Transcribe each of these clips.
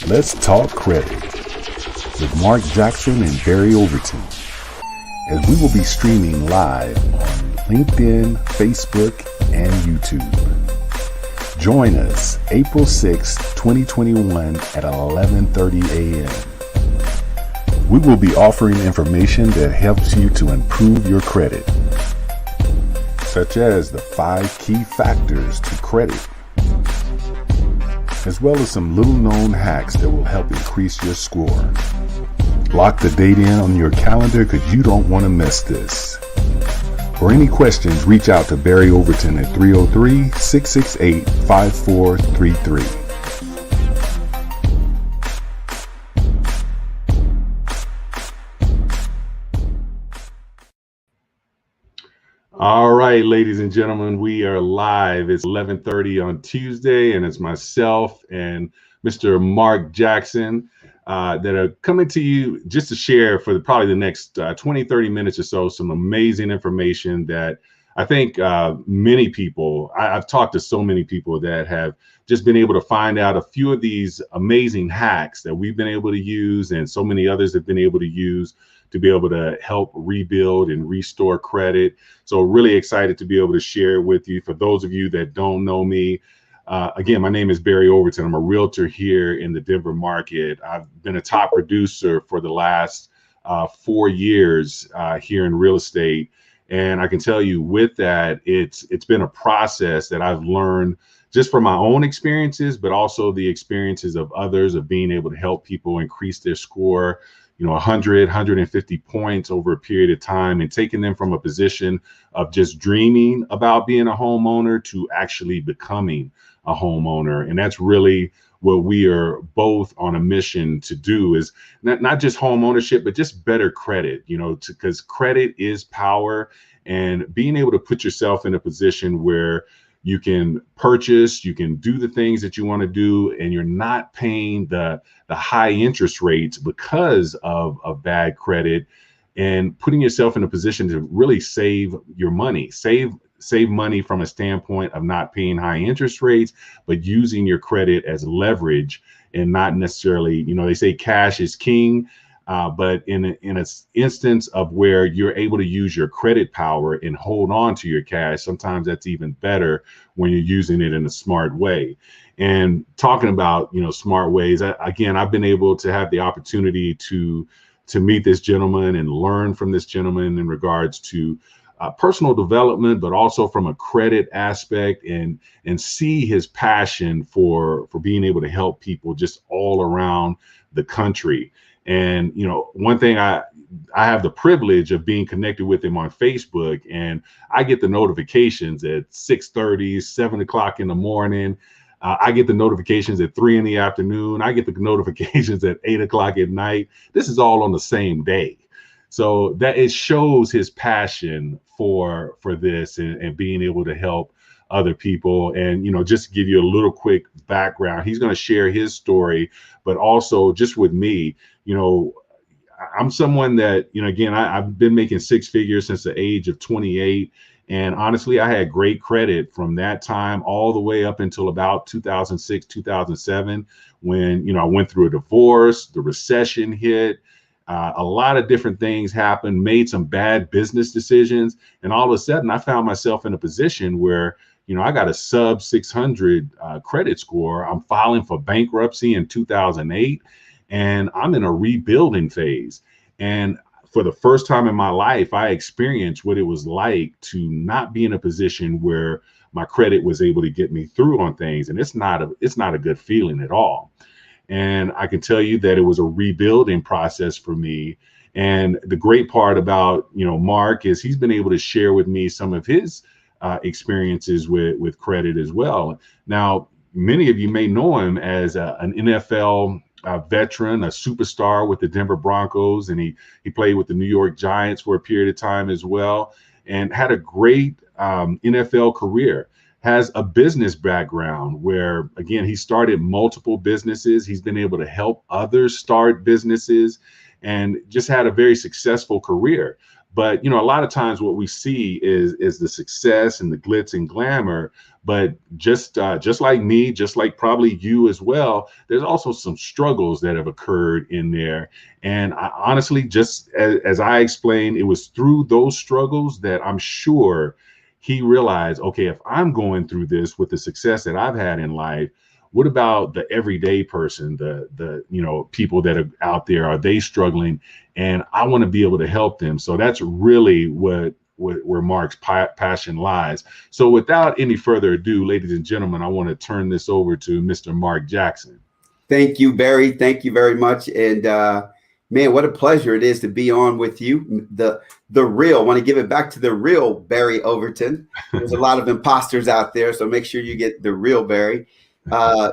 Let's Talk Credit with Mark Jackson and Barry Overton, as we will be streaming live on LinkedIn, Facebook, and YouTube. Join us April 6, 2021 at 11:30 a.m. We will be offering information that helps you to improve your credit, such as the 5 key factors to credit, as well as some little known hacks that will help increase your score. Lock the date in on your calendar because you don't want to miss this. For any questions, reach out to Barry Overton at 303-668-5433. All right, ladies and gentlemen, we are live. It's 11:30 on Tuesday, and it's myself and Mr. Mark Jackson that are coming to you just to share for probably the next 20, 30 minutes or so, some amazing information that I think many people, I've talked to so many people that have just been able to find out a few of these amazing hacks that we've been able to use, and so many others have been able to use to be able to help rebuild and restore credit. So really excited to be able to share with you. For those of you that don't know me, again, my name is Barry Overton. I'm a realtor here in the Denver market. I've been a top producer for the last 4 years here in real estate. And I can tell you with that, it's been a process that I've learned just from my own experiences, but also the experiences of others, of being able to help people increase their score, 100, 150 points over a period of time, and taking them from a position of just dreaming about being a homeowner to actually becoming a homeowner. And that's really what we are both on a mission to do, is not just home ownership, but just better credit, because credit is power, and being able to put yourself in a position where you can purchase, you can do the things that you want to do, and you're not paying the high interest rates because of bad credit, and putting yourself in a position to really save your money, save money from a standpoint of not paying high interest rates, but using your credit as leverage, and not necessarily, they say cash is king. But in an instance of where you're able to use your credit power and hold on to your cash, sometimes that's even better when you're using it in a smart way. And talking about, smart ways, I've been able to have the opportunity to meet this gentleman and learn from this gentleman in regards to personal development, but also from a credit aspect, and see his passion for being able to help people just all around the country. And, one thing, I have the privilege of being connected with him on Facebook, and I get the notifications at 6:30, 7 o'clock in the morning. I get the notifications at 3 in the afternoon. I get the notifications at 8 o'clock at night. This is all on the same day. So that it shows his passion for this, and being able to help other people. And, just to give you a little quick background, he's going to share his story, but also just with me, I'm someone that, again, I've been making 6 figures since the age of 28. And honestly, I had great credit from that time all the way up until about 2006, 2007, when, I went through a divorce, the recession hit, a lot of different things happened, made some bad business decisions. And all of a sudden I found myself in a position where, I got a sub 600 credit score. I'm filing for bankruptcy in 2008, and I'm in a rebuilding phase. And for the first time in my life, I experienced what it was like to not be in a position where my credit was able to get me through on things. And it's not a good feeling at all. And I can tell you that it was a rebuilding process for me. And the great part about, Mark, is he's been able to share with me some of his experiences with credit as well. Now, many of you may know him as an NFL veteran, a superstar with the Denver Broncos, and he played with the New York Giants for a period of time as well, and had a great NFL career. Has a business background where, again, he started multiple businesses. He's been able to help others start businesses, and just had a very successful career. But a lot of times what we see is the success and the glitz and glamour. But just like me, just like probably you as well, there's also some struggles that have occurred in there. And I, honestly, just as I explained, it was through those struggles that I'm sure he realized, okay, if I'm going through this with the success that I've had in life, what about the everyday person, the people that are out there? Are they struggling? And I want to be able to help them. So that's really where Mark's passion lies. So without any further ado, ladies and gentlemen, I want to turn this over to Mr. Mark Jackson. Thank you, Barry. Thank you very much. And man, what a pleasure it is to be on with you. The real, I want to give it back to the real Barry Overton. There's a lot of imposters out there, so make sure you get the real Barry.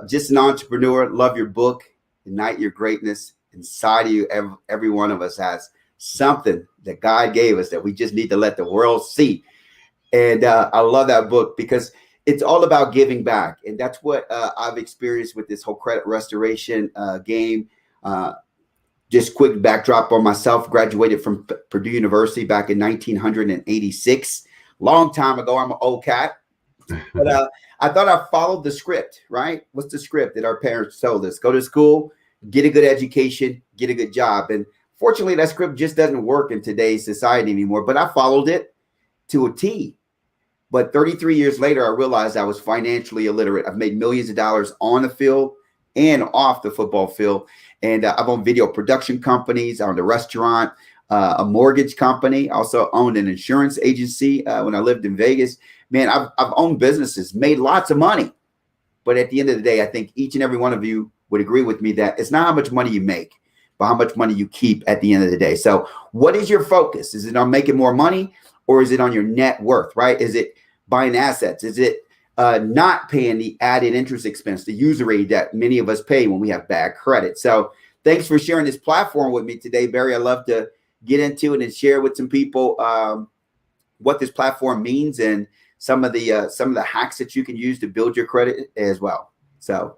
Just an entrepreneur. Love your book, Ignite Your Greatness. Inside of you, every one of us has something that God gave us that we just need to let the world see. And I love that book because it's all about giving back. And that's what I've experienced with this whole credit restoration game. Just quick backdrop on myself. Graduated from Purdue University back in 1986. Long time ago. I'm an old cat. But I thought I followed the script, right? What's the script that our parents told us? Go to school, get a good education, get a good job. And fortunately, that script just doesn't work in today's society anymore. But I followed it to a T. But 33 years later, I realized I was financially illiterate. I've made millions of dollars on the field and off the football field. And I've owned video production companies. I owned a restaurant, a mortgage company. I also owned an insurance agency when I lived in Vegas. Man, I've owned businesses, made lots of money. But at the end of the day, I think each and every one of you would agree with me that it's not how much money you make, but how much money you keep at the end of the day. So what is your focus? Is it on making more money, or is it on your net worth, right? Is it buying assets? Is it not paying the added interest expense, the usury that many of us pay when we have bad credit? So thanks for sharing this platform with me today, Barry. I love to get into it and share with some people what this platform means and some of the hacks that you can use to build your credit as well. So.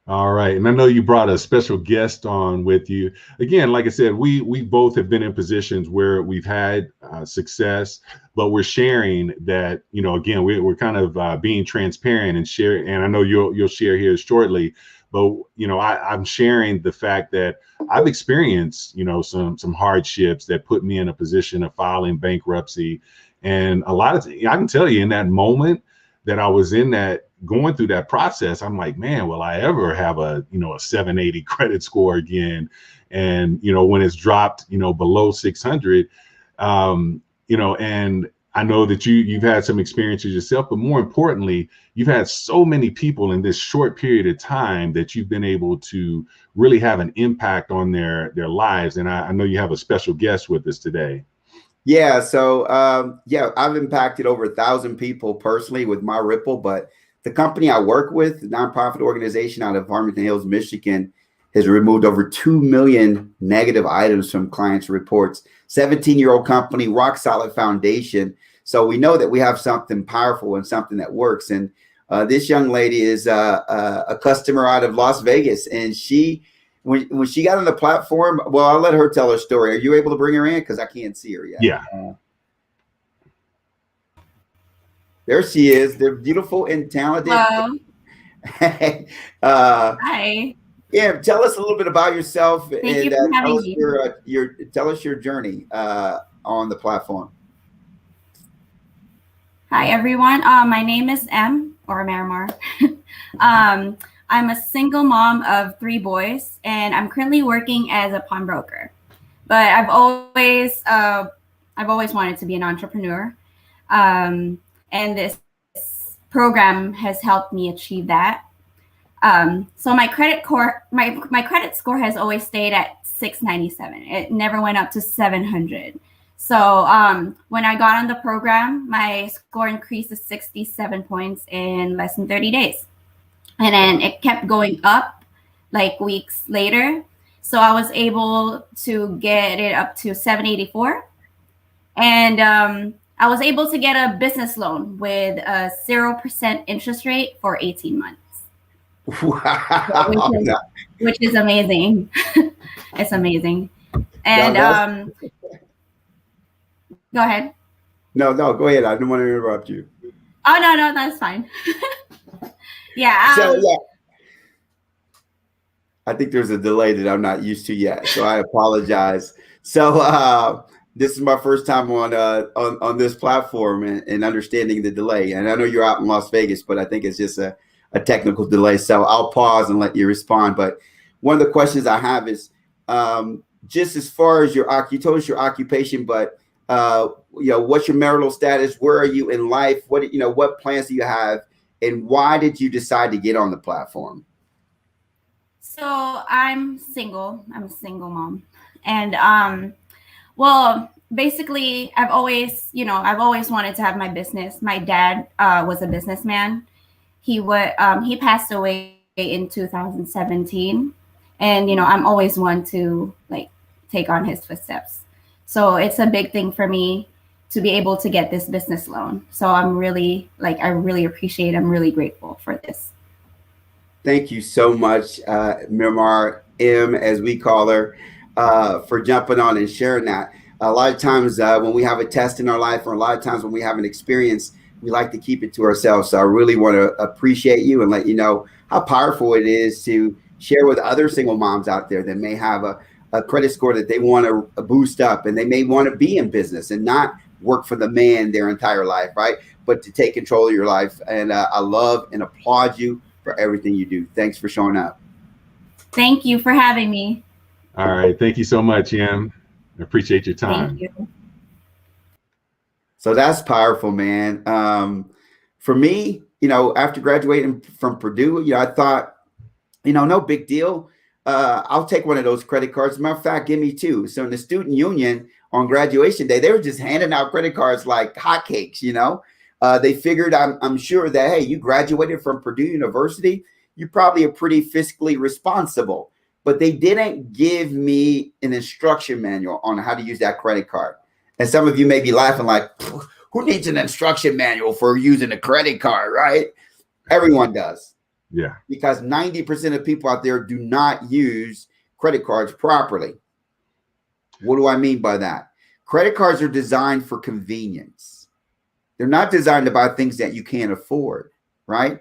All right. And I know you brought a special guest on with you. Again, like I said, we both have been in positions where we've had success, but we're sharing that, again, we're kind of being transparent and share. And I know you'll share here shortly, but, I'm sharing the fact that I've experienced, some hardships that put me in a position of filing bankruptcy. And a lot of, I can tell you in that moment that I was in that, going through that process, I'm like, man, will I ever have a 780 credit score again? And, when it's dropped, below 600, and I know that you've had some experiences yourself, but more importantly, you've had so many people in this short period of time that you've been able to really have an impact on their lives. And I know you have a special guest with us today. Yeah. So, I've impacted over 1,000 people personally with my Ripple, but the company I work with, the nonprofit organization out of Farmington Hills, Michigan, has removed over 2 million negative items from clients' reports. 17-year-old company, rock solid foundation. So we know that we have something powerful and something that works. And this young lady is a customer out of Las Vegas. And when she got on the platform, well, I'll let her tell her story. Are you able to bring her in? Because I can't see her yet. Yeah. There she is. They're beautiful and talented. Hello. Hi. Yeah, tell us a little bit about yourself. Thank you for having me. Tell us your journey on the platform. Hi, everyone. My name is M, or Marimar. I'm a single mom of 3 boys, and I'm currently working as a pawnbroker. But I've always wanted to be an entrepreneur. And this program has helped me achieve that. So my credit score has always stayed at 697. It never went up to 700. So when I got on the program, my score increased to 67 points in less than 30 days. And then it kept going up like weeks later. So I was able to get it up to 784. And I was able to get a business loan with a 0% interest rate for 18 months. Wow. Which is amazing. It's amazing. And Go ahead. No, go ahead. I didn't want to interrupt you. Oh, no, that's fine. Yeah. So yeah, I think there's a delay that I'm not used to yet, so I apologize. So this is my first time on this platform and understanding the delay. And I know you're out in Las Vegas, but I think it's just a technical delay. So I'll pause and let you respond. But one of the questions I have is just as far as you told us your occupation, but what's your marital status? Where are you in life? What plans do you have? And why did you decide to get on the platform? So I'm single. I'm a single mom. And well, basically I've always wanted to have my business. My dad was a businessman. He passed away in 2017. And I'm always one to like take on his footsteps. So it's a big thing for me to be able to get this business loan. So I really appreciate, I'm really grateful for this. Thank you so much, Miramar M, as we call her, for jumping on and sharing that. A lot of times when we have a test in our life, or a lot of times when we have an experience, we like to keep it to ourselves. So I really want to appreciate you and let you know how powerful it is to share with other single moms out there that may have a credit score that they want to boost up, and they may want to be in business and not work for the man their entire life, right? But to take control of your life. And I love and applaud you for everything you do. Thanks for showing up. Thank you for having me. All right. Thank you so much, Em. I appreciate your time. Thank you. So that's powerful, man. For me, after graduating from Purdue, I thought, no big deal. I'll take one of those credit cards. Matter of fact, give me two. So in the student union on graduation day, they were just handing out credit cards like hotcakes, They figured, I'm sure that, hey, you graduated from Purdue University, you probably are pretty fiscally responsible. But they didn't give me an instruction manual on how to use that credit card. And some of you may be laughing like, who needs an instruction manual for using a credit card, right? Everyone does. Yeah. Because 90% of people out there do not use credit cards properly. What do I mean by that? Credit cards are designed for convenience. They're not designed to buy things that you can't afford, right?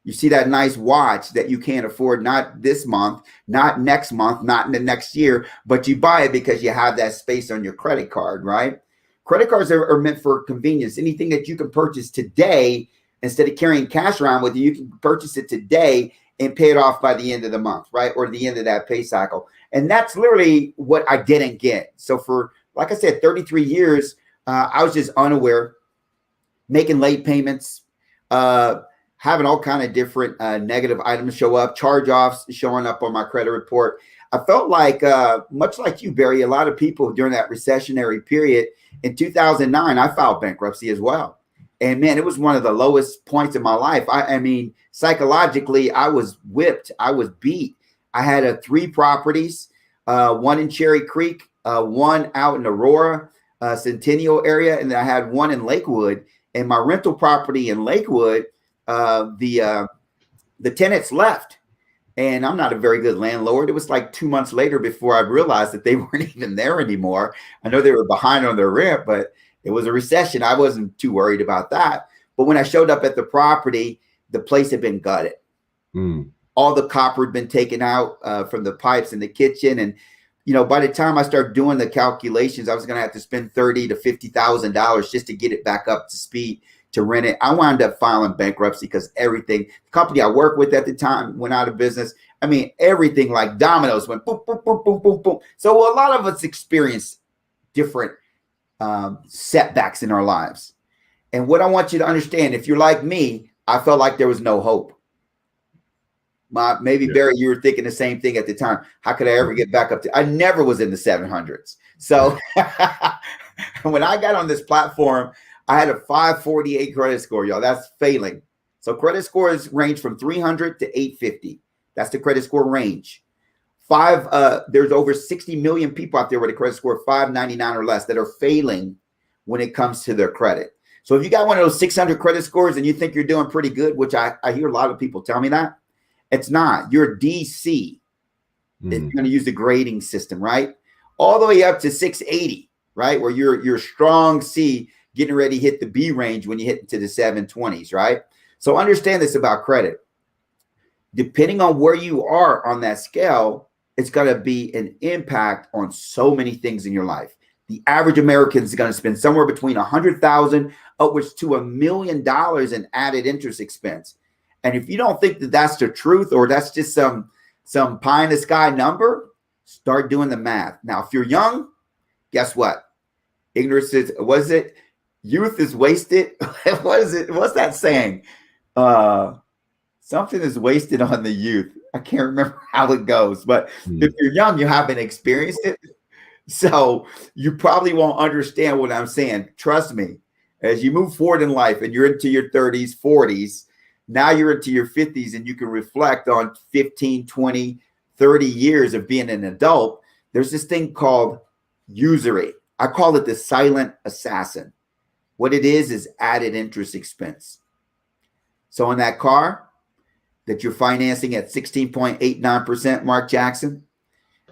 You see that nice watch that you can't afford, not this month, not next month, not in the next year, but you buy it because you have that space on your credit card, right? Credit cards are meant for convenience. Anything that you can purchase today, instead of carrying cash around with you, you can purchase it today and pay it off by the end of the month, right? Or the end of that pay cycle. And that's literally what I didn't get. So for, like I said, 33 years, I was just unaware, making late payments, having all kind of different negative items show up, charge-offs showing up on my credit report. I felt like, much like you, Barry, a lot of people during that recessionary period in 2009, I filed bankruptcy as well. And man, it was one of the lowest points in my life. I mean, psychologically, I was whipped. I was beat. I had 3 properties, one in Cherry Creek, one out in Aurora, Centennial area, and I had one in Lakewood. And my rental property in Lakewood, the tenants left, and I'm not a very good landlord. It was like 2 months later before I realized that they weren't even there anymore. I know they were behind on their rent, but it was a recession. I wasn't too worried about that. But when I showed up at the property, the place had been gutted. All the copper had been taken out from the pipes in the kitchen. And, by the time I started doing the calculations, I was going to have to spend $30,000 to $50,000 just to get it back up to speed to rent it. I wound up filing bankruptcy because everything, the company I worked with at the time went out of business. I mean, everything like dominoes went boom, boom, boom, boom, boom, boom. So a lot of us experience different setbacks in our lives. And what I want you to understand, if you're like me, I felt like there was no hope. Maybe Barry, you were thinking the same thing at the time. How could I ever get back up to? I never was in the 700s. So when I got on this platform, I had a 548 credit score, y'all. That's failing. So credit scores range from 300 to 850. That's the credit score range. There's over 60 million people out there with a credit score of 599 or less that are failing when it comes to their credit. So if you got one of those 600 credit scores and you think you're doing pretty good, which I hear a lot of people tell me that, it's not. You're DC. You're going to use the grading system, right? All the way up to 680. right? Where you're strong C, getting ready to hit the B range when you hit into the 720s, right? So understand this about credit. Depending on where you are on that scale, it's going to be an impact on so many things in your life. The average American is going to spend somewhere between $100,000 upwards to $1 million in added interest expense. And if you don't think that that's the truth, or that's just some pie in the sky number, start doing the math. Now, if you're young, guess what? Ignorance is, was it? Youth is wasted. What is it? What's that saying? Something is wasted on the youth. I can't remember how it goes, but if you're young, you haven't experienced it. So you probably won't understand what I'm saying. Trust me, as you move forward in life and you're into your 30s, 40s, now you're into your 50s and you can reflect on 15, 20, 30 years of being an adult. There's this thing called usury. I call it the silent assassin. What it is added interest expense. So in that car that you're financing at 16.89%, Mark Jackson,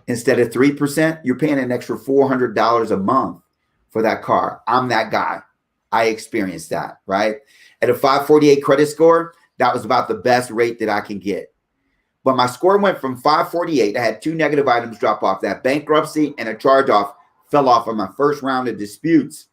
instead of 3%, you're paying an extra $400 a month for that car. I'm that guy. I experienced that, right? At a 548 credit score, that was about the best rate that I can get. But my score went from 548. I had 2 negative items drop off. That bankruptcy and a charge off fell off on my first round of disputes.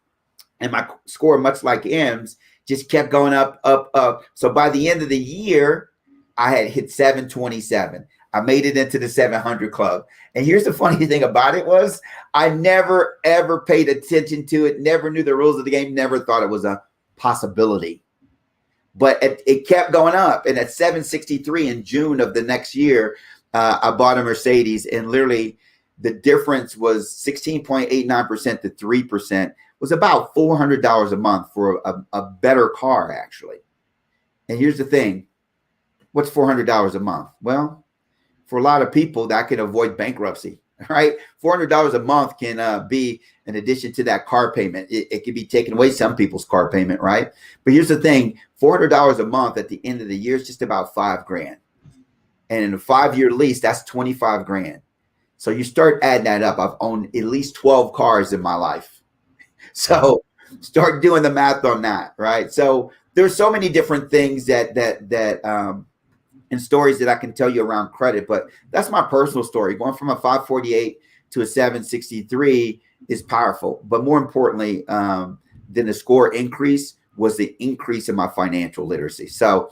And my score, much like M's, just kept going up, up, up. So by the end of the year, I had hit 727. I made it into the 700 club. And here's the funny thing about it was I never, ever paid attention to it, never knew the rules of the game, never thought it was a possibility. But it kept going up. And at 763 in June of the next year, I bought a Mercedes. And literally the difference was 16.89% to 3%. Was about $400 a month for a better car, actually. And here's the thing. What's $400 a month? Well, for a lot of people, that can avoid bankruptcy, right? $400 a month can be an addition to that car payment. It can be taken away some people's car payment, right? But here's the thing. $400 a month at the end of the year is just about $5,000. And in a 5-year lease, that's $25,000. So you start adding that up. I've owned at least 12 cars in my life. So start doing the math on that, right? So there's so many different things and stories that I can tell you around credit, but that's my personal story. Going from a 548 to a 763 is powerful. But more importantly than the score increase was the increase in my financial literacy. So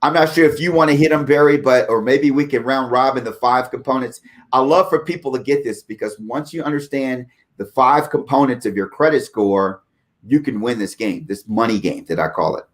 I'm not sure if you want to hit them, Barry, or maybe we can round robin the 5 components. I love for people to get this, because once you understand the 5 components of your credit score, you can win this game, this money game that I call it.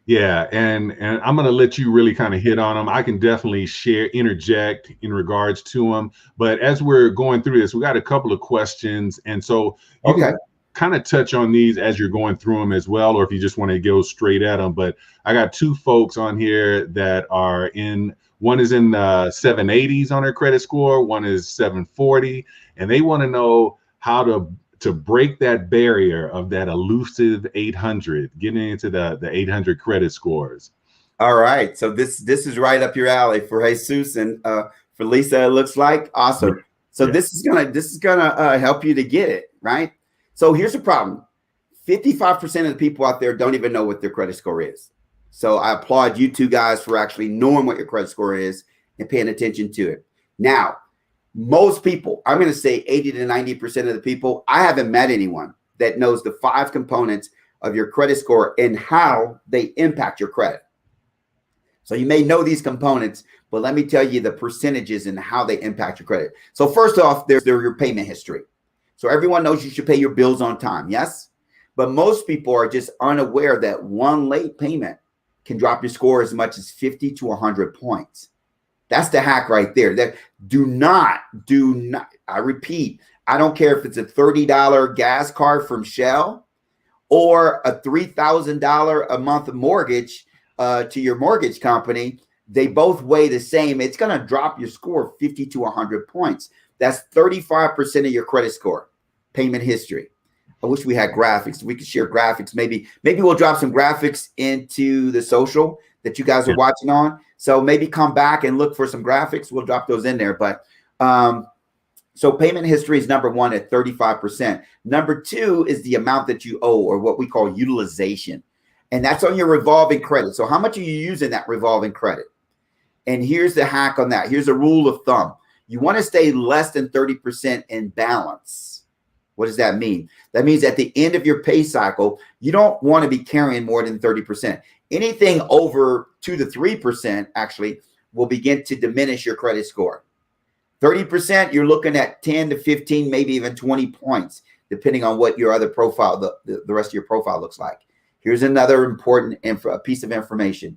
Yeah, and I'm going to let you really kind of hit on them. I can definitely interject in regards to them. But as we're going through this, we got a couple of questions. And so you can kind of touch on these as you're going through them as well, or if you just want to go straight at them. But I got 2 folks on here that are in, one is in the 780s on their credit score, one is 740, and they want to know how to break that barrier of that elusive 800, getting into the 800 credit scores. All right. So this is right up your alley for Jesus and for Lisa, it looks like. Awesome. So this is gonna help you to get it, right? So here's the problem. 55% of the people out there don't even know what their credit score is. So I applaud you 2 guys for actually knowing what your credit score is and paying attention to it. Now, most people, I'm going to say 80 to 90% of the people, I haven't met anyone that knows the 5 components of your credit score and how they impact your credit. So you may know these components, but let me tell you the percentages and how they impact your credit. So first off, there's your payment history. So everyone knows you should pay your bills on time, yes? But most people are just unaware that one late payment can drop your score as much as 50 to 100 points. That's the hack right there. That do not, I repeat, I don't care if it's a $30 gas card from Shell or a $3,000 a month mortgage to your mortgage company. They both weigh the same. It's going to drop your score 50 to 100 points. That's 35% of your credit score, payment history. I wish we had graphics. We could share graphics. Maybe we'll drop some graphics into the social that you guys are watching on. So maybe come back and look for some graphics. We'll drop those in there. But So payment history is number one at 35%. Number two is the amount that you owe, or what we call utilization. And that's on your revolving credit. So how much are you using that revolving credit? And here's the hack on that. Here's a rule of thumb. You want to stay less than 30% in balance. What does that mean? That means at the end of your pay cycle, you don't want to be carrying more than 30%. Anything over 2 to 3% actually will begin to diminish your credit score. 30%, you're looking at 10 to 15, maybe even 20 points, depending on what your other profile, the rest of your profile looks like. Here's another important piece of information.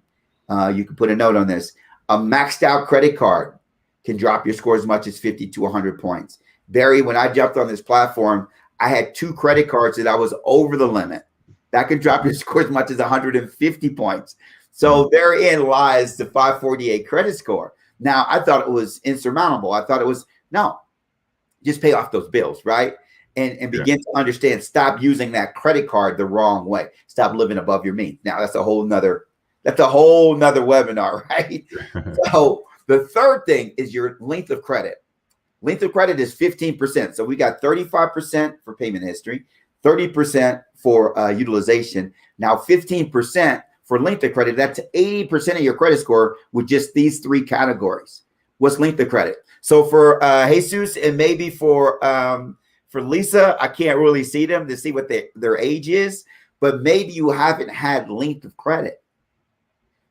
You can put a note on this. A maxed out credit card can drop your score as much as 50 to 100 points. Barry, when I jumped on this platform, I had 2 credit cards that I was over the limit. That can drop your score as much as 150 points. So therein lies the 548 credit score. Now, I thought it was insurmountable. I thought it was, no, just pay off those bills, right? And begin to understand, stop using that credit card the wrong way. Stop living above your means. Now, that's a whole nother webinar, right? So the third thing is your length of credit. Length of credit is 15%. So we got 35% for payment history, 30% for utilization. Now 15% for length of credit. That's 80% of your credit score with just these 3 categories. What's length of credit? So for Jesus and maybe for Lisa, I can't really see them to see what their age is, but maybe you haven't had length of credit.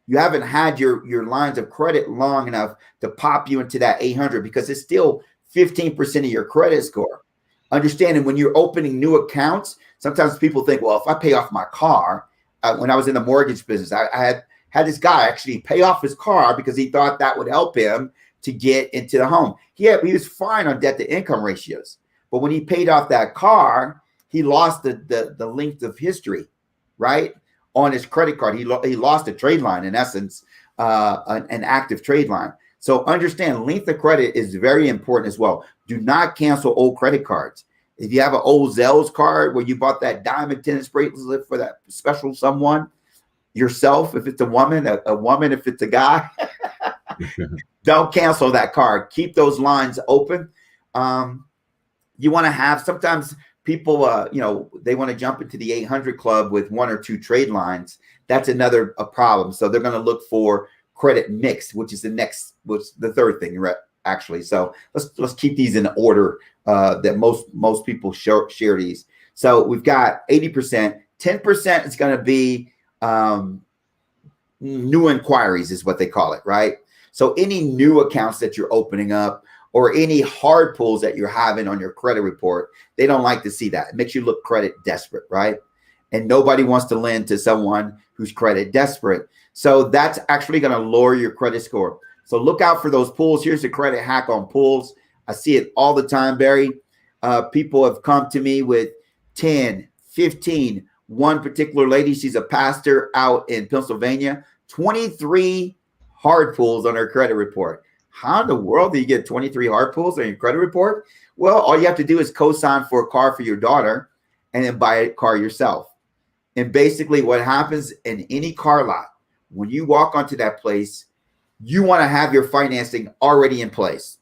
You haven't had your lines of credit long enough to pop you into that 800 because it's still 15% of your credit score. Understanding when you're opening new accounts, sometimes people think, well, if I pay off my car, when I was in the mortgage business, I had this guy actually pay off his car because he thought that would help him to get into the home. He was fine on debt to income ratios. But when he paid off that car, he lost the length of history, right? On his credit card. He lost a trade line, in essence, an active trade line. So understand length of credit is very important as well. Do not cancel old credit cards. If you have an old Zelles card where you bought that diamond tennis bracelet for that special someone, yourself, if it's a woman if it's a guy, don't cancel that card. Keep those lines open. You want to have, sometimes people, they want to jump into the 800 club with 1 or 2 trade lines. That's another problem. So they're going to look for credit mix, which is the third thing, right? Actually. So let's keep these in order that most people share these. So we've got 80%. 10% is going to be new inquiries is what they call it, right? So any new accounts that you're opening up or any hard pulls that you're having on your credit report, they don't like to see that. It makes you look credit desperate, right? And nobody wants to lend to someone who's credit desperate. So that's actually going to lower your credit score. So look out for those pulls. Here's the credit hack on pulls. I see it all the time, Barry. People have come to me with 10, 15. One particular lady, she's a pastor out in Pennsylvania, 23 hard pulls on her credit report. How in the world do you get 23 hard pulls on your credit report? Well, all you have to do is co-sign for a car for your daughter and then buy a car yourself. And basically what happens in any car lot, when you walk onto that place, you want to have your financing already in place.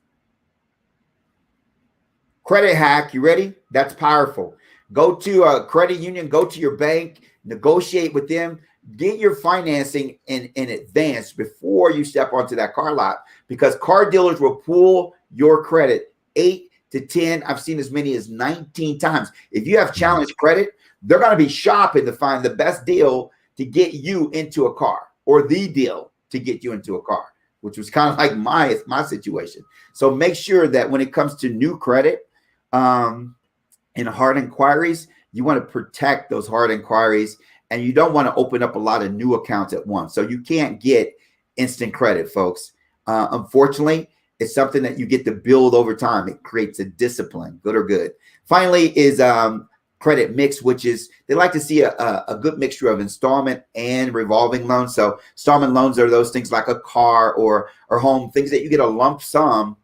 Credit hack, you ready? That's powerful. Go to a credit union, go to your bank, negotiate with them, get your financing in advance before you step onto that car lot, because car dealers will pull your credit 8 to 10. I've seen as many as 19 times. If you have challenged credit, they're going to be shopping to find the best deal to get you into a car, or the deal to get you into a car, which was kind of like my situation. So make sure that when it comes to new credit and hard inquiries, you want to protect those hard inquiries, and you don't want to open up a lot of new accounts at once. So you can't get instant credit, folks. Unfortunately, it's something that you get to build over time. It creates a discipline, good or good. Finally is credit mix, which is they like to see a good mixture of installment and revolving loans. So installment loans are those things like a car or home, things that you get a lump sum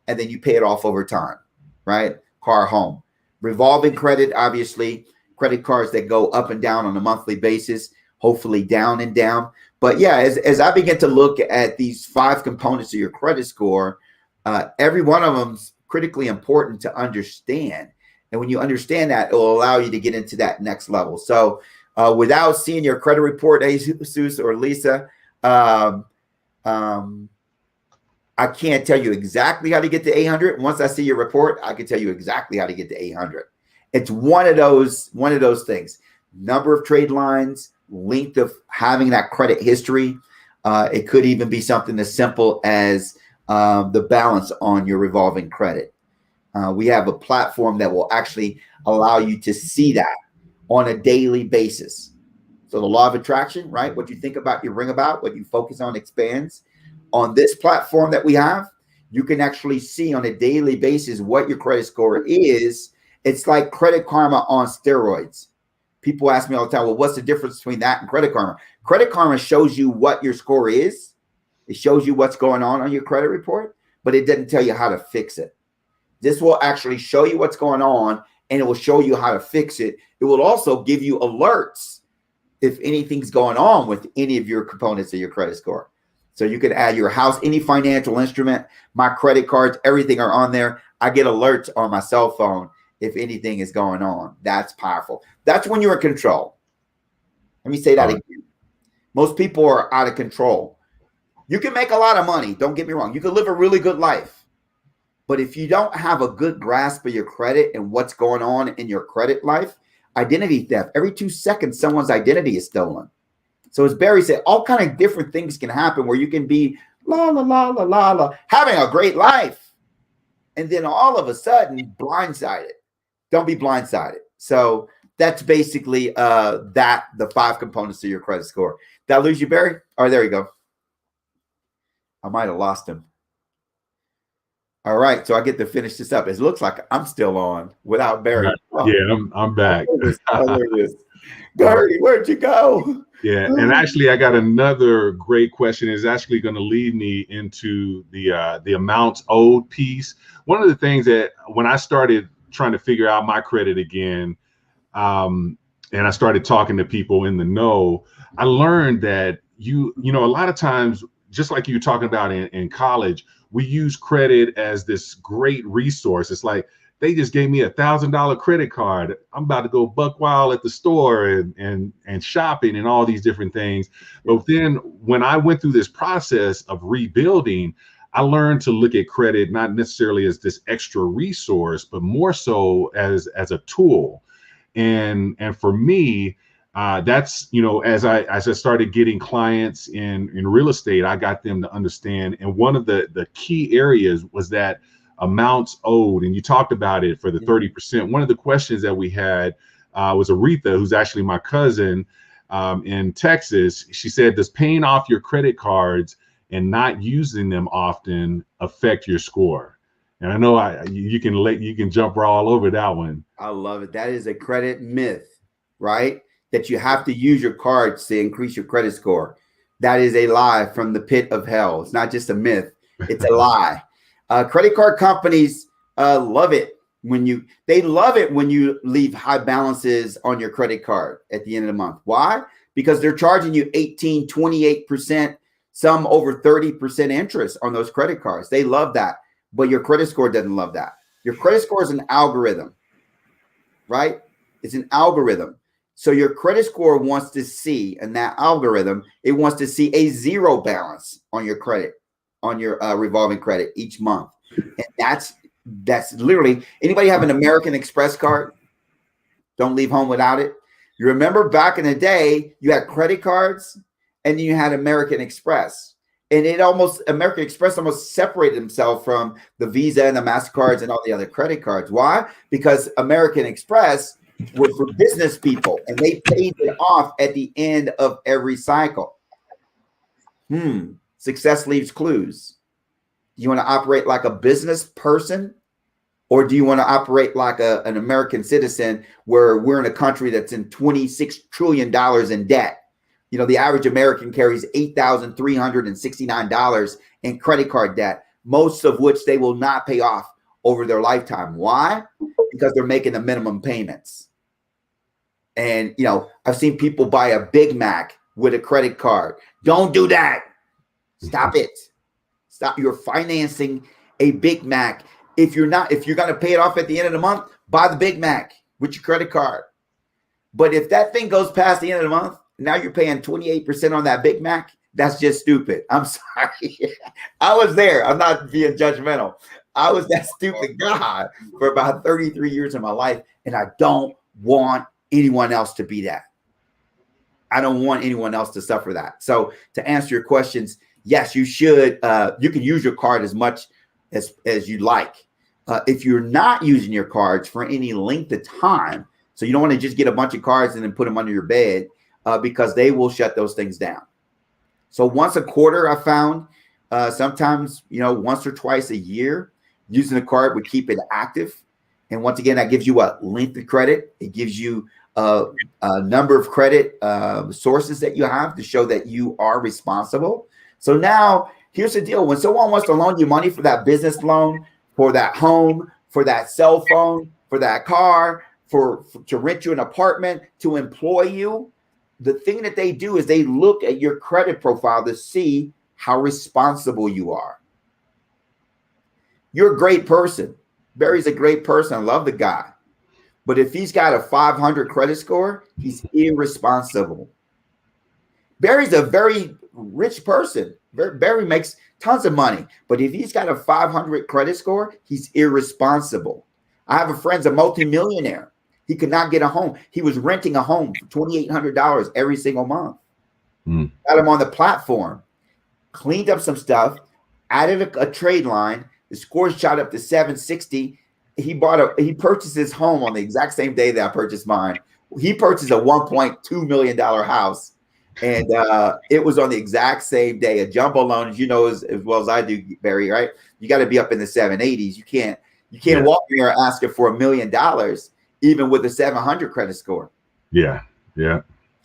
and then you pay it off over time, right? Car, home. Revolving credit, obviously, credit cards that go up and down on a monthly basis, hopefully down and down. But yeah, as I begin to look at these 5 components of your credit score, every one of them critically important to understand. And when you understand that, it will allow you to get into that next level. So without seeing your credit report, Jesus or Lisa, I can't tell you exactly how to get to 800. Once I see your report, I can tell you exactly how to get to 800. It's one of those things. Number of trade lines, length of having that credit history. It could even be something as simple as the balance on your revolving credit. We have a platform that will actually allow you to see that on a daily basis. So the law of attraction, right? What you think about, you bring about. What you focus on expands. On this platform that we have, you can actually see on a daily basis what your credit score is. It's like Credit Karma on steroids. People ask me all the time, well, what's the difference between that and Credit Karma? Credit Karma shows you what your score is. It shows you what's going on your credit report, but it doesn't tell you how to fix it. This will actually show you what's going on, and it will show you how to fix it. It will also give you alerts if anything's going on with any of your components of your credit score. So you can add your house, any financial instrument, my credit cards, everything are on there. I get alerts on my cell phone if anything is going on. That's powerful. That's when you're in control. Let me say that again. Most people are out of control. You can make a lot of money. Don't get me wrong. You can live a really good life. But if you don't have a good grasp of your credit and what's going on in your credit life, identity theft, every 2 seconds, someone's identity is stolen. So as Barry said, all kind of different things can happen where you can be having a great life. And then all of a sudden, blindsided. Don't be blindsided. So that's basically the 5 components of your credit score. Did I lose you, Barry? Oh, there you go. I might have lost him. All right, so I get to finish this up. It looks like I'm still on without Barry. Oh. Yeah, I'm back. Barry, where'd you go? Yeah, and actually, I got another great question. It's actually going to lead me into the amounts owed piece. One of the things that when I started trying to figure out my credit again, and I started talking to people in the know, I learned that you know, a lot of times, just like you were talking about in college, we use credit as this great resource. It's like, they just gave me $1,000 credit card. I'm about to go buck wild at the store and shopping and all these different things. But then when I went through this process of rebuilding, I learned to look at credit not necessarily as this extra resource, but more so as a tool. And for me, that's, you know, as I started getting clients in real estate, I got them to understand. And one of the key areas was that amounts owed, and you talked about it for the 30%. One of the questions that we had was Aretha, who's actually my cousin in Texas. She said, does paying off your credit cards and not using them often affect your score? And I know you can jump all over that one. I love it. That is a credit myth, right? That you have to use your cards to increase your credit score. That is a lie from the pit of hell. It's not just a myth. It's a lie. Credit card companies love it when you leave high balances on your credit card at the end of the month. Why? Because they're charging you 18, 28%, some over 30% interest on those credit cards. They love that, but your credit score doesn't love that. Your credit score is an algorithm, right? It's an algorithm. So your credit score wants to see, in that algorithm, it wants to see a zero balance on your credit, on your revolving credit each month. And that's literally, anybody have an American Express card? Don't leave home without it. You remember back in the day, you had credit cards and you had American Express. And American Express almost separated themselves from the Visa and the MasterCards and all the other credit cards. Why? Because American Express was for business people and they paid it off at the end of every cycle. Success leaves clues. Do you want to operate like a business person, or do you want to operate like an American citizen where we're in a country that's in $26 trillion in debt? You know, the average American carries $8,369 in credit card debt, most of which they will not pay off over their lifetime. Why? Because they're making the minimum payments. And, you know, I've seen people buy a Big Mac with a credit card. Don't do that. Stop it. Stop. You're financing a Big Mac. If you're going to pay it off at the end of the month, buy the Big Mac with your credit card. But if that thing goes past the end of the month, now you're paying 28% on that Big Mac. That's just stupid. I'm sorry. I was there. I'm not being judgmental. I was that stupid guy for about 33 years of my life, and I don't want anyone else to be that. I don't want anyone else to suffer that. So to answer your questions, yes, you should. You can use your card as much as you like. If you're not using your cards for any length of time, so you don't want to just get a bunch of cards and then put them under your bed, because they will shut those things down. So once a quarter, I found, sometimes, once or twice a year, using a card would keep it active. And once again, that gives you a length of credit. It gives you a number of credit sources that you have to show that you are responsible. So now here's the deal. When someone wants to loan you money for that business loan, for that home, for that cell phone, for that car, to rent you an apartment, to employ you, the thing that they do is they look at your credit profile to see how responsible you are. You're a great person. Barry's a great person. I love the guy. But if he's got a 500 credit score, he's irresponsible. Barry's a very rich person. Barry makes tons of money. But if he's got a 500 credit score, he's irresponsible. I have a friend's a multimillionaire. He could not get a home. He was renting a home for $2,800 every single month. Got him on the platform, cleaned up some stuff, added a trade line. The score shot up to 760. He purchased his home on the exact same day that I purchased mine. He purchased a $1.2 million house. And it was on the exact same day. A jumbo loan, as you know, as well as I do, Barry, right? You got to be up in the 780s. You can't walk in here asking for $1 million, even with a 700 credit score. Yeah.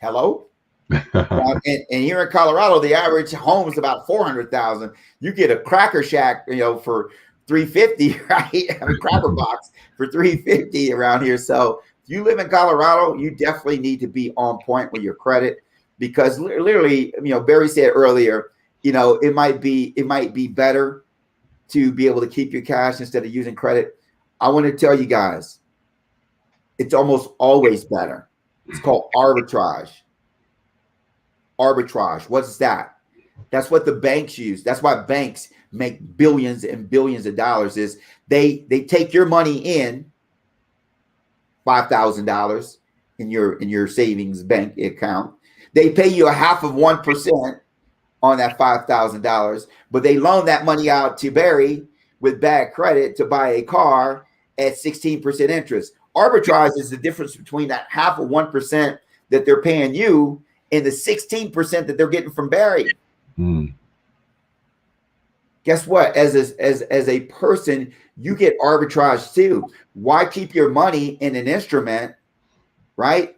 Hello? And here in Colorado, the average home is about 400,000. You get a Cracker Shack, for 350, right? I mean, Cracker Box for 350 around here. So if you live in Colorado, you definitely need to be on point with your credit, because literally, Barry said earlier, it might be better to be able to keep your cash instead of using credit. I want to tell you guys, it's almost always better. It's called arbitrage. Arbitrage. What's that? That's what the banks use. That's why banks make billions and billions of dollars. Is they take your money in, $5,000 in your savings bank account. They pay you 0.5% on that $5,000, but they loan that money out to Barry with bad credit to buy a car at 16% interest. Arbitrage is the difference between that 0.5% that they're paying you and the 16% that they're getting from Barry. Guess what? As a person, you get arbitrage too. Why keep your money in an instrument, right?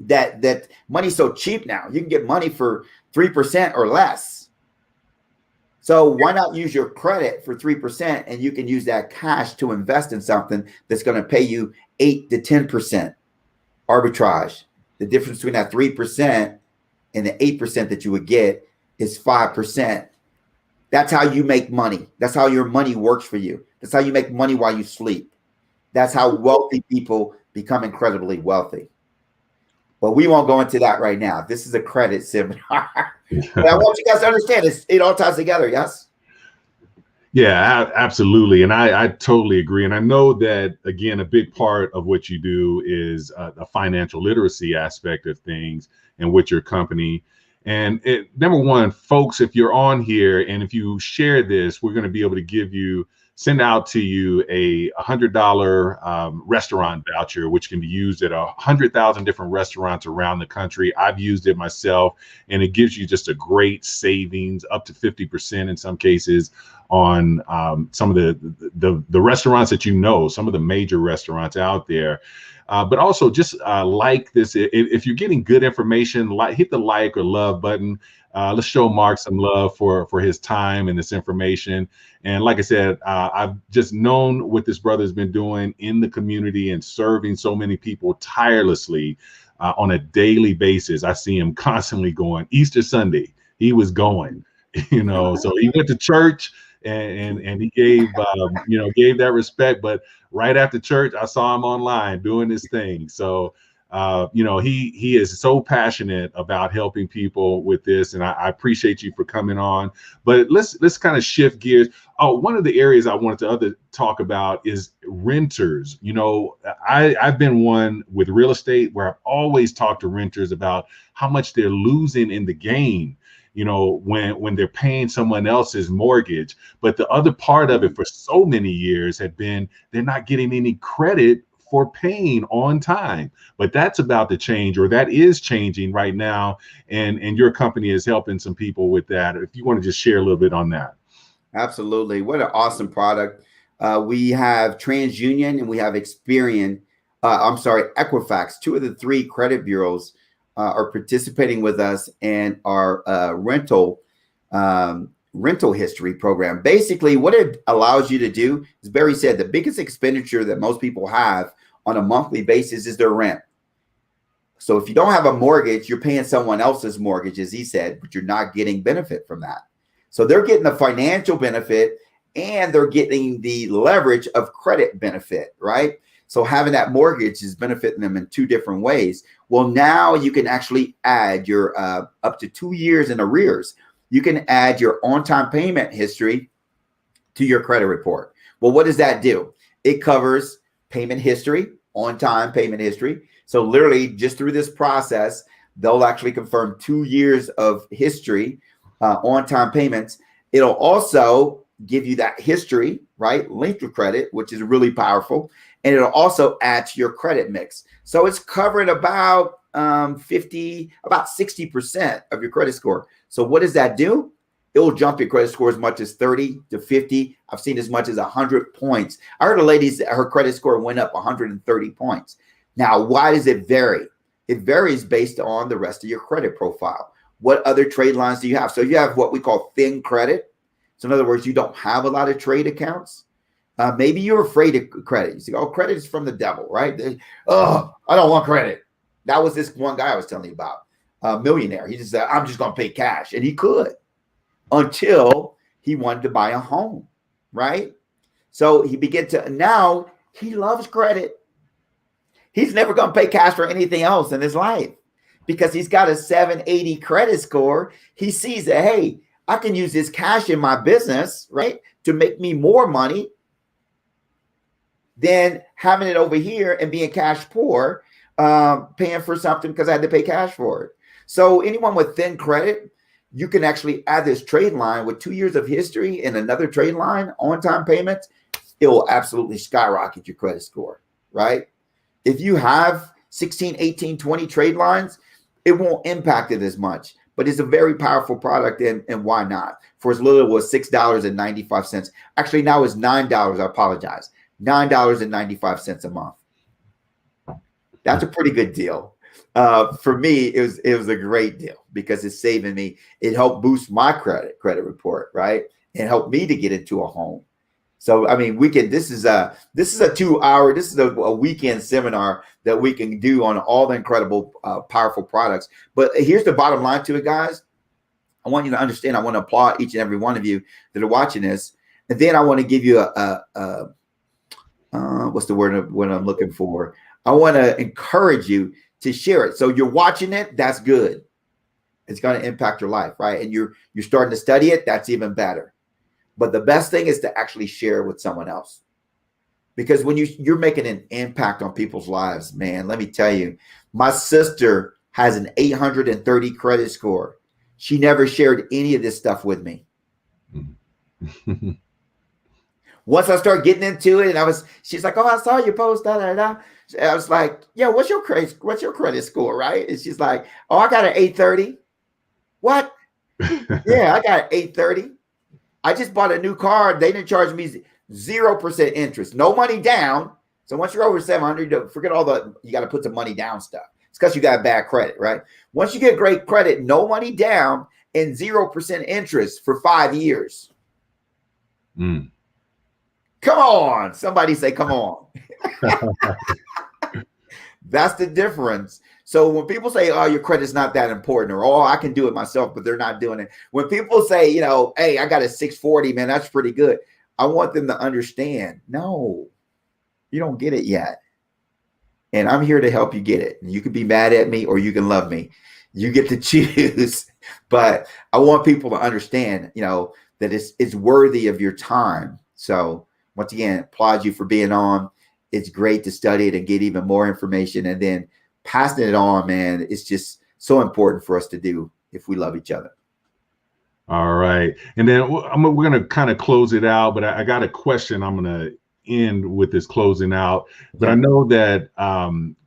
That money's so cheap now. You can get money for 3% or less. So why not use your credit for 3%, and you can use that cash to invest in something that's going to pay you 8 to 10%. Arbitrage. The difference between that 3% and the 8% that you would get is 5%. That's how you make money. That's how your money works for you. That's how you make money while you sleep. That's how wealthy people become incredibly wealthy. But we won't go into that right now. This is a credit seminar. But I want you guys to understand it all ties together, yes? Yeah, absolutely. And I totally agree. And I know that, again, a big part of what you do is the financial literacy aspect of things and with your company. And number one, folks, if you're on here and if you share this, we're going to be able to send out to you a $100 restaurant voucher, which can be used at 100,000 different restaurants around the country. I've used it myself, and it gives you just a great savings, up to 50% in some cases, on some of the restaurants that some of the major restaurants out there. But also just like this, if you're getting good information, hit the like or love button. Let's show Mark some love for his time and this information. And like I said, I've just known what this brother's been doing in the community and serving so many people tirelessly on a daily basis. I see him constantly going. Easter Sunday, he was going, so he went to church. and he gave gave that respect. But right after church, I saw him online doing his thing. So he is so passionate about helping people with this, and I appreciate you for coming on. But let's kind of shift gears. Oh, one of the areas I wanted to talk about is renters. I've been one with real estate where I've always talked to renters about how much they're losing in the game, when they're paying someone else's mortgage. But the other part of it for so many years had been they're not getting any credit for paying on time. But that's about to change, or that is changing right now. And your company is helping some people with that. If you want to just share a little bit on that. Absolutely. What an awesome product. We have TransUnion and we have Experian. Equifax. Two of the three credit bureaus are participating with us in our rental history program. Basically, what it allows you to do, as Barry said, the biggest expenditure that most people have on a monthly basis is their rent. So if you don't have a mortgage, you're paying someone else's mortgage, as he said, but you're not getting benefit from that. So they're getting the financial benefit and they're getting the leverage of credit benefit, right? So having that mortgage is benefiting them in two different ways. Well, now you can actually add your up to 2 years in arrears. You can add your on-time payment history to your credit report. Well, what does that do? It covers payment history, on-time payment history. So literally just through this process, they'll actually confirm 2 years of history, on-time payments. It'll also give you that history, right? Linked to credit, which is really powerful. And it'll also add to your credit mix. So it's covering about 60% of your credit score. So what does that do? It will jump your credit score as much as 30 to 50. I've seen as much as 100 points. I heard a lady that her credit score went up 130 points. Now, why does it vary? It varies based on the rest of your credit profile. What other trade lines do you have? So you have what we call thin credit. So in other words, you don't have a lot of trade accounts. Maybe you're afraid of credit. You say, oh, credit is from the devil, right? Oh, I don't want credit. That was this one guy I was telling you about, a millionaire. He just said, I'm just going to pay cash. And he could until he wanted to buy a home, right? So he began to, now he loves credit. He's never going to pay cash for anything else in his life because he's got a 780 credit score. He sees that, hey, I can use this cash in my business, right, to make me more money than having it over here and being cash poor, paying for something because I had to pay cash for it. So anyone with thin credit, you can actually add this trade line with 2 years of history and another trade line, on-time payments. It will absolutely skyrocket your credit score, right? If you have 16, 18, 20 trade lines, it won't impact it as much, but it's a very powerful product. And why not? For as little as $6.95. Actually, now it's $9. I apologize. $9.95 a month. That's a pretty good deal. For me, it was a great deal because it's saving me. It helped boost my credit report, right? And helped me to get into a home. So, I mean, this is a 2-hour, this is a weekend seminar that we can do on all the incredible, powerful products. But here's the bottom line to it, guys. I want you to understand, I want to applaud each and every one of you that are watching this. And then I want to give you what's the word what I'm looking for? I want to encourage you to share it. So you're watching it, that's good. It's going to impact your life, right? And you're starting to study it, that's even better. But the best thing is to actually share with someone else. Because when you're making an impact on people's lives, man, let me tell you, my sister has an 830 credit score. She never shared any of this stuff with me. Once I started getting into it, and she's like, oh, I saw your post, da, da, da. I was like, yeah, what's your credit score, right? And she's like, oh, I got an 830. What? Yeah, I got an 830. I just bought a new car. They didn't charge me 0% interest, no money down. So once you're over 700, forget you got to put some money down stuff. It's because you got bad credit, right? Once you get great credit, no money down and 0% interest for 5 years. Mm. Come on. Somebody say, come on. That's the difference. So when people say, oh, your credit's not that important, or oh, I can do it myself, but they're not doing it. When people say, you know, hey, I got a 640, man, that's pretty good. I want them to understand, no, you don't get it yet. And I'm here to help you get it. You can be mad at me or you can love me. You get to choose. But I want people to understand, you know, that it's worthy of your time. So once again, applaud you for being on. It's great to study it and get even more information, and then passing it on, man. It's just so important for us to do if we love each other. All right. And then we're going to kind of close it out, but I got a question I'm going to end with this closing out. But I know that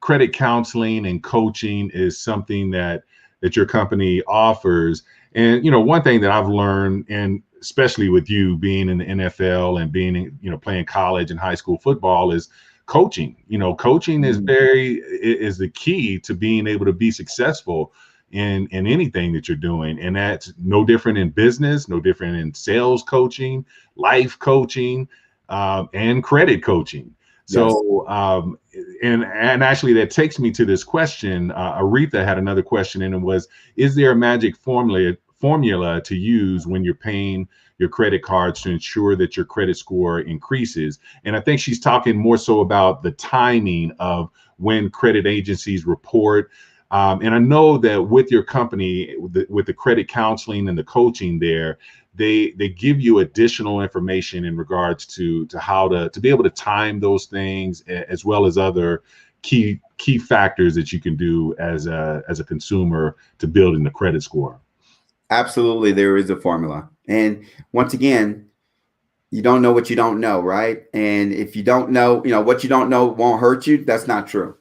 credit counseling and coaching is something that your company offers. And, you know, one thing that I've learned, and especially with you being in the NFL and being, you know, playing college and high school football, is coaching. You know, coaching is the key to being able to be successful in anything that you're doing. And that's no different in business, no different in sales coaching, life coaching, and credit coaching. So, and actually that takes me to this question. Aretha had another question, and it was, is there a magic formula to use when you're paying your credit cards to ensure that your credit score increases? And I think she's talking more so about the timing of when credit agencies report. And I know that with your company, with the credit counseling and the coaching there, they give you additional information in regards to how to be able to time those things, as well as other key factors that you can do as a consumer to building the credit score. Absolutely, there is a formula. And once again, you don't know what you don't know, right? And if you don't know, you know, what you don't know won't hurt you. That's not true.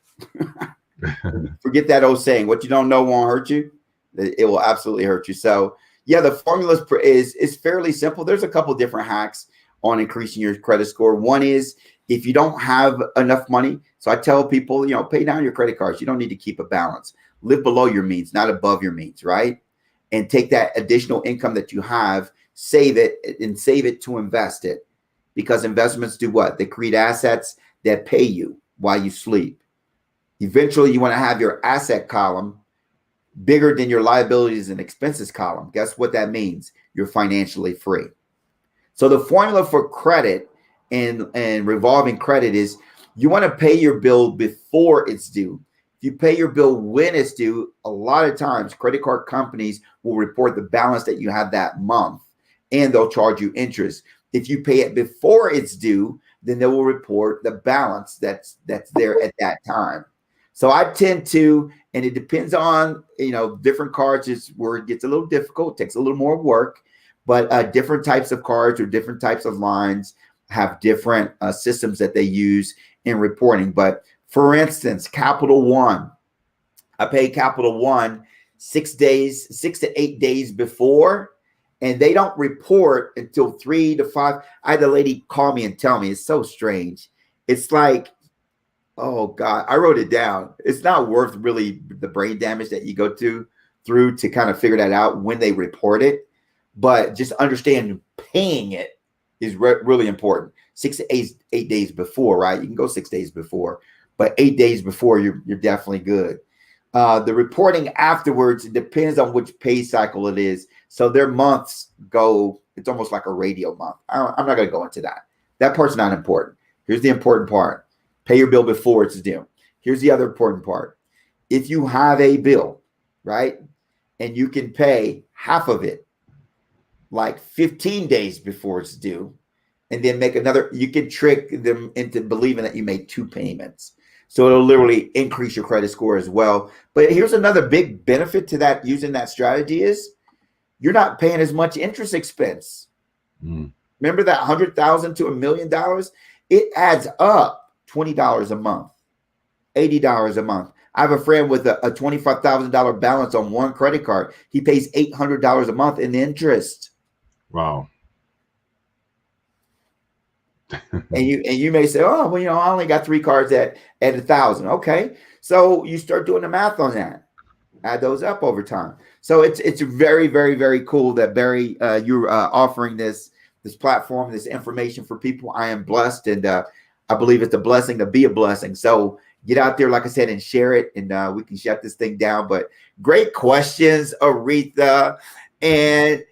Forget that old saying, what you don't know won't hurt you. It will absolutely hurt you. So yeah, the formula is fairly simple. There's a couple different hacks on increasing your credit score. One is, if you don't have enough money, so I tell people, you know, pay down your credit cards. You don't need to keep a balance. Live below your means, not above your means, right? And take that additional income that you have, save it to invest it. Because investments do what? They create assets that pay you while you sleep. Eventually, you want to have your asset column bigger than your liabilities and expenses column. Guess what that means? You're financially free. So the formula for credit and revolving credit is, you want to pay your bill before it's due. If you pay your bill when it's due, a lot of times credit card companies will report the balance that you have that month, and they'll charge you interest. If you pay it before it's due, then they will report the balance that's there at that time. So I tend to, and it depends on, you know, different cards is where it gets a little difficult, takes a little more work, but different types of cards or different types of lines have different systems that they use in reporting. But for instance, Capital One, I pay Capital One 6 to 8 days before, and they don't report until 3 to 5. I had a lady call me and tell me, it's so strange. It's like, oh God, I wrote it down. It's not worth really the brain damage that you go through to kind of figure that out when they report it. But just understand, paying it is really important. 6 to 8 days before, right? You can go 6 days before, but 8 days before, you're definitely good. The reporting afterwards, it depends on which pay cycle it is. So their months go, it's almost like a radio month. I'm not going to go into that. That part's not important. Here's the important part. Pay your bill before it's due. Here's the other important part. If you have a bill, right, and you can pay half of it like 15 days before it's due, and then make another, you can trick them into believing that you made 2 payments. So it'll literally increase your credit score as well. But here's another big benefit to that, using that strategy, is you're not paying as much interest expense. Remember that $100,000 to $1 million? It adds up. $20 a month, $80 a month. I have a friend with a $25,000 balance on one credit card. He pays $800 a month in interest. Wow. And you may say, oh, well, you know, I only got 3 cards at $1,000. Okay, so you start doing the math on that. Add those up over time. So it's very, very, very cool that Barry, you're offering this platform, this information for people. I am blessed, and I believe it's a blessing to be a blessing. So get out there, like I said, and share it, and we can shut this thing down. But great questions, Aretha and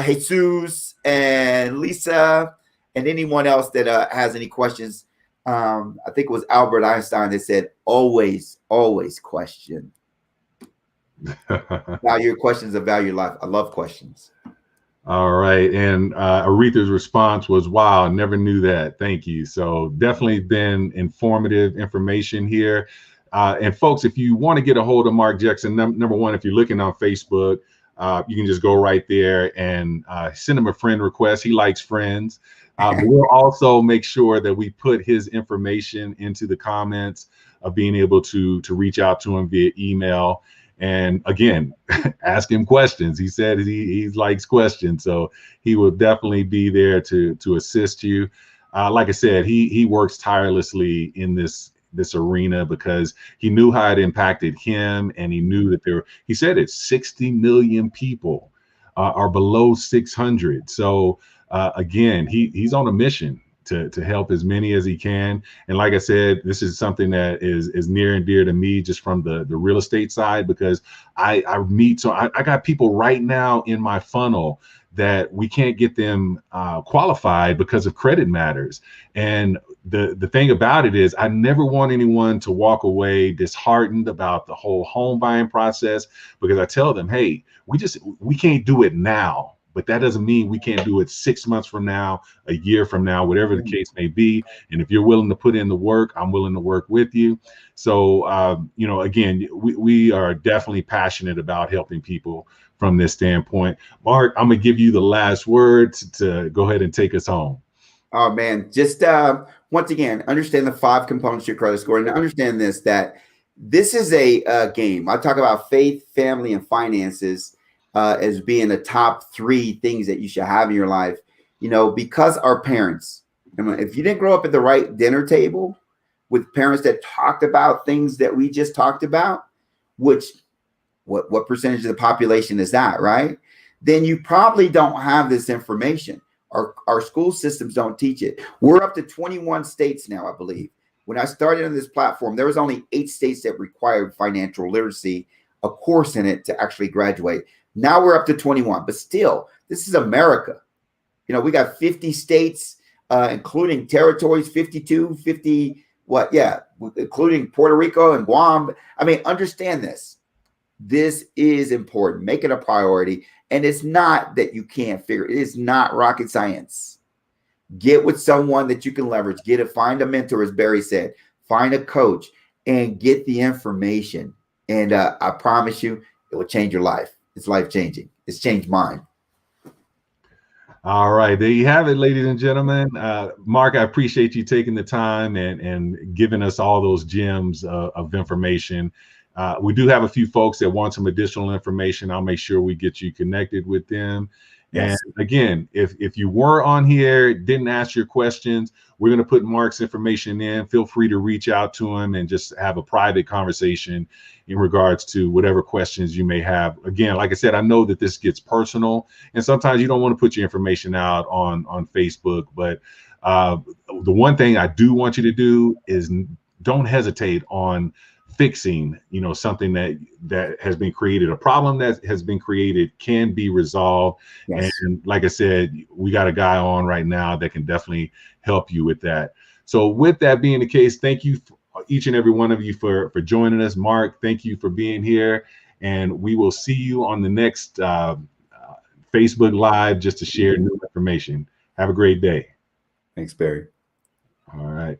Jesus and Lisa and anyone else that has any questions. I think it was Albert Einstein that said, always, always question. Value your questions and value your life. I love questions. All right. And Aretha's response was, wow, never knew that. Thank you. So definitely been informative information here. And folks, if you want to get a hold of Mark Jackson, number one, if you're looking on Facebook, you can just go right there and send him a friend request. He likes friends. But we'll also make sure that we put his information into the comments of being able to reach out to him via email. And again, ask him questions. He said he likes questions, so he will definitely be there to assist you. Like I said, he works tirelessly in this arena because he knew how it impacted him, and he knew that he said it's 60 million people are below 600. So again, he's on a mission to help as many as he can. And like I said, this is something that is near and dear to me, just from the real estate side, because I got people right now in my funnel that we can't get them qualified because of credit matters. And the thing about it is, I never want anyone to walk away disheartened about the whole home buying process, because I tell them, hey, we can't do it now. But that doesn't mean we can't do it 6 months from now, a year from now, whatever the case may be. And if you're willing to put in the work, I'm willing to work with you. So, again, we are definitely passionate about helping people from this standpoint. Mark, I'm going to give you the last word to go ahead and take us home. Oh, man. Just once again, understand the 5 components of your credit score, and understand that this is a game. I talk about faith, family, and finances as being the top 3 things that you should have in your life, because our parents, if you didn't grow up at the right dinner table with parents that talked about things that we just talked about, which what percentage of the population is that, right? Then you probably don't have this information. Our school systems don't teach it. We're up to 21 states now, I believe. When I started on this platform, there was only 8 states that required financial literacy, a course in it to actually graduate. Now we're up to 21, but still, this is America. We got 50 states, including territories, 52, 50, including Puerto Rico and Guam. Understand this. This is important. Make it a priority. And it's not that you can't figure it. It is not rocket science. Get with someone that you can leverage. Find a mentor, as Barry said. Find a coach and get the information. And I promise you, it will change your life. It's life-changing. It's changed mine. All right. There you have it, ladies and gentlemen. Mark, I appreciate you taking the time and giving us all those gems of information. We do have a few folks that want some additional information. I'll make sure we get you connected with them. Yes. And again, if you were on here, didn't ask your questions, we're going to put Mark's information in. Feel free to reach out to him and just have a private conversation in regards to whatever questions you may have. Again, like I said, I know that this gets personal, and sometimes you don't want to put your information out on Facebook. But the one thing I do want you to do is don't hesitate on fixing, something that has been created. A problem that has been created can be resolved. Yes. And like I said, we got a guy on right now that can definitely help you with that. So with that being the case, thank you, each and every one of you, for joining us. Mark, thank you for being here. And we will see you on the next Facebook Live, just to share new information. Have a great day. Thanks, Barry. All right.